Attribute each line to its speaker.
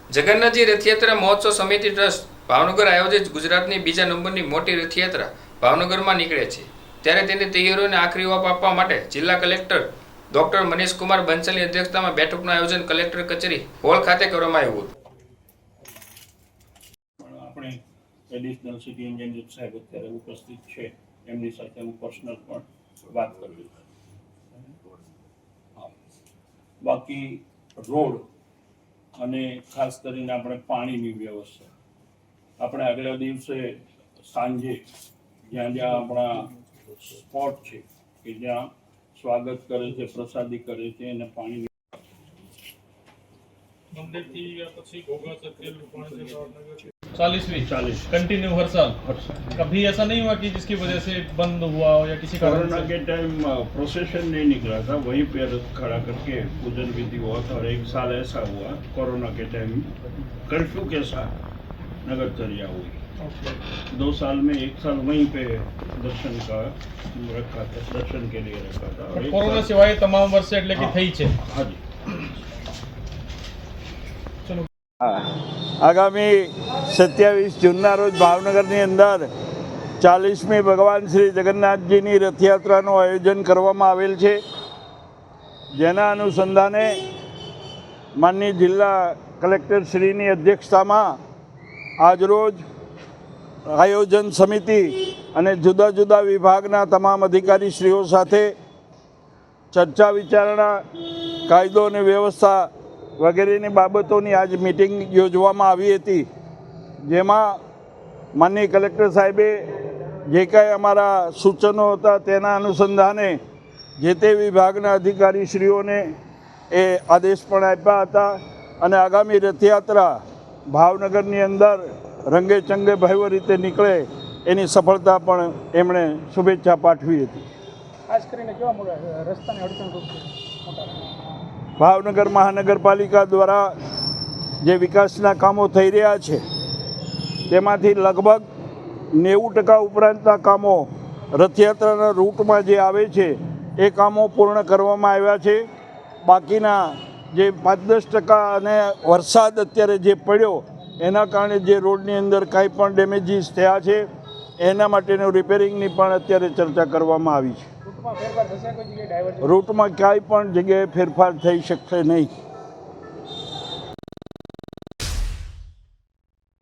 Speaker 1: જગન્નાથજી રથયાત્રા મહોત્સવ સમિતિ ટ્રસ્ટ ભાવનગર આયોજિત ગુજરાતની બીજા નંબરની મોટી રથયાત્રા ભાવનગરમાં નીકળે છે ત્યારે તેની તૈયારીઓને આખરી ઓપ આપવા માટે જિલ્લા કલેક્ટર ડોક્ટર મનીષ કુમાર બંસલની અધ્યક્ષતામાં બેઠકનું આયોજન કલેક્ટર કચેરી હોલ ખાતે કરવામાં આવ્યું હતું।
Speaker 2: આપણે એડિશનલ સિટી એન્જિનિયર સાહેબ અત્યારે ઉપસ્થિત છે, એમની સાથે હું પર્સનલ પણ વાત કરી। બાકી રોડ અને ખાસ કરીને આપણે પાણીની વ્યવસ્થા, આપણે આગલા દિવસે સાંજે જ્યાં જ્યાં આપણા સ્પોટ છે કે જ્યાં સ્વાગત કરે છે, પ્રસાદી કરે છે અને પાણી
Speaker 3: मंदिर की या પછી गोगा सर्किल रुपाणी से भावनगर 40 कंटिन्यू हर साल कभी ऐसा नहीं हुआ कि जिसकी वजह से बंद हुआ हो या किसी कारण
Speaker 2: कोरोना के टाइम प्रोसेशन नहीं निकला था, वहीं पे रथ खड़ा करके पूजन विधि हुआ था। और एक साल ऐसा हुआ कोरोना के टाइम कर्फ्यू के साथ नगरचर्या हुई। 2 साल में 1 साल वहीं पे दर्शन का रखा था, दर्शन के लिए रखा था। और
Speaker 3: कोरोना सिवाय तमाम वर्ष એટલે કે થઈ છે।
Speaker 2: हाँ जी।
Speaker 4: આગામી 27 જૂનના રોજ ભાવનગરની અંદર 40મી ભગવાન શ્રી જગન્નાથજીની રથયાત્રાનું આયોજન કરવામાં આવેલ છે, જેના અનુસંધાને માનનીય જિલ્લા કલેક્ટર શ્રીની અધ્યક્ષતામાં આજરોજ આયોજન સમિતિ અને જુદા જુદા વિભાગના તમામ અધિકારીશ્રીઓ સાથે ચર્ચા વિચારણા, કાયદો અને વ્યવસ્થા વગેરેની બાબતોની આજ મિટિંગ યોજવામાં આવી હતી, જેમાં માનનીય કલેક્ટર સાહેબે જે કાંઈ અમારા સૂચનો હતા તેના અનુસંધાને જે તે વિભાગના અધિકારીશ્રીઓને એ આદેશ પણ આપ્યા હતા અને આગામી રથયાત્રા ભાવનગરની અંદર રંગે ચંગે ભવ્ય રીતે નીકળે એની સફળતા પણ એમણે શુભેચ્છા પાઠવી હતી।
Speaker 3: ખાસ કરીને કેવા રસ્તાની અડચણરૂપ છે?
Speaker 4: ભાવનગર મહાનગરપાલિકા દ્વારા જે વિકાસના કામો થઈ રહ્યા છે તેમાંથી લગભગ 90% ઉપરાંતના કામો રથયાત્રાના રૂટમાં જે આવે છે એ કામો પૂર્ણ કરવામાં આવ્યા છે। બાકીના જે 5-10% અને વરસાદ અત્યારે જે પડ્યો એના કારણે જે રોડની અંદર કાંઈ પણ ડેમેજીસ થયા છે એના માટેનું રિપેરિંગની પણ અત્યારે ચર્ચા કરવામાં આવી છે। રૂટમાં ક્યાંય પણ જગ્યાએ ફેરફાર થઈ શકશે નહીં।